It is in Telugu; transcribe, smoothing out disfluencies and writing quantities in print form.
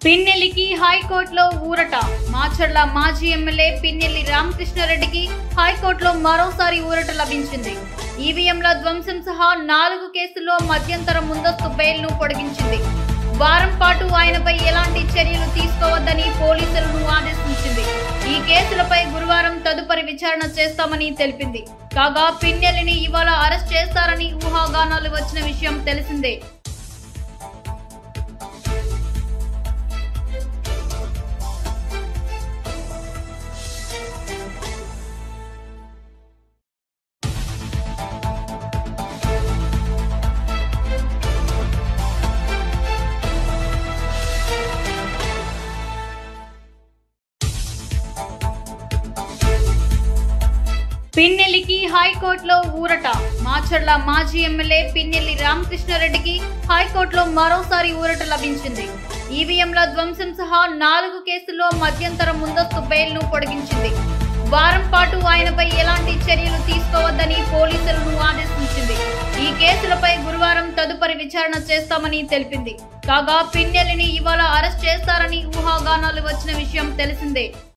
పిన్నెల్లికి హైకోర్టులో ఊరట. మాచర్ల మాజీ ఎమ్మెల్యే పిన్నెల్లి రామకృష్ణారెడ్డికి హైకోర్టులో మరోసారి ఊరట లభించింది. ఈవీఎంల ధ్వంసం సహా 4 కేసుల్లో మధ్యంతర ముందస్తు బెయిల్ను పొడిగించింది. వారం పాటు ఆయనపై ఎలాంటి చర్యలు తీసుకోవద్దని పోలీసులను ఆదేశించింది. ఈ కేసులపై గురువారం తదుపరి విచారణ చేస్తామని తెలిపింది. కాగా పిన్నెల్లిని ఇవాళ అరెస్ట్ చేస్తారని ఊహాగానాలు వచ్చిన విషయం తెలిసిందే. పిన్నెల్లికి హైకోర్టులో ఊరట. మాచర్ల మాజీ ఎమ్మెల్యే పిన్నెల్లి రామకృష్ణారెడ్డికి హైకోర్టులో మరోసారి ఊరట లభించింది. ఈవీఎంల ధ్వంసం సహా 4 కేసుల్లో మధ్యంతర ముందస్తు బెయిల్ను పొడిగించింది. వారం పాటు ఆయనపై ఎలాంటి చర్యలు తీసుకోవద్దని పోలీసులను ఆదేశించింది. ఈ కేసులపై గురువారం తదుపరి విచారణ చేస్తామని తెలిపింది. కాగా పిన్నెల్లిని ఇవాళ అరెస్ట్ చేస్తారని ఊహాగానాలు వచ్చిన విషయం తెలిసిందే.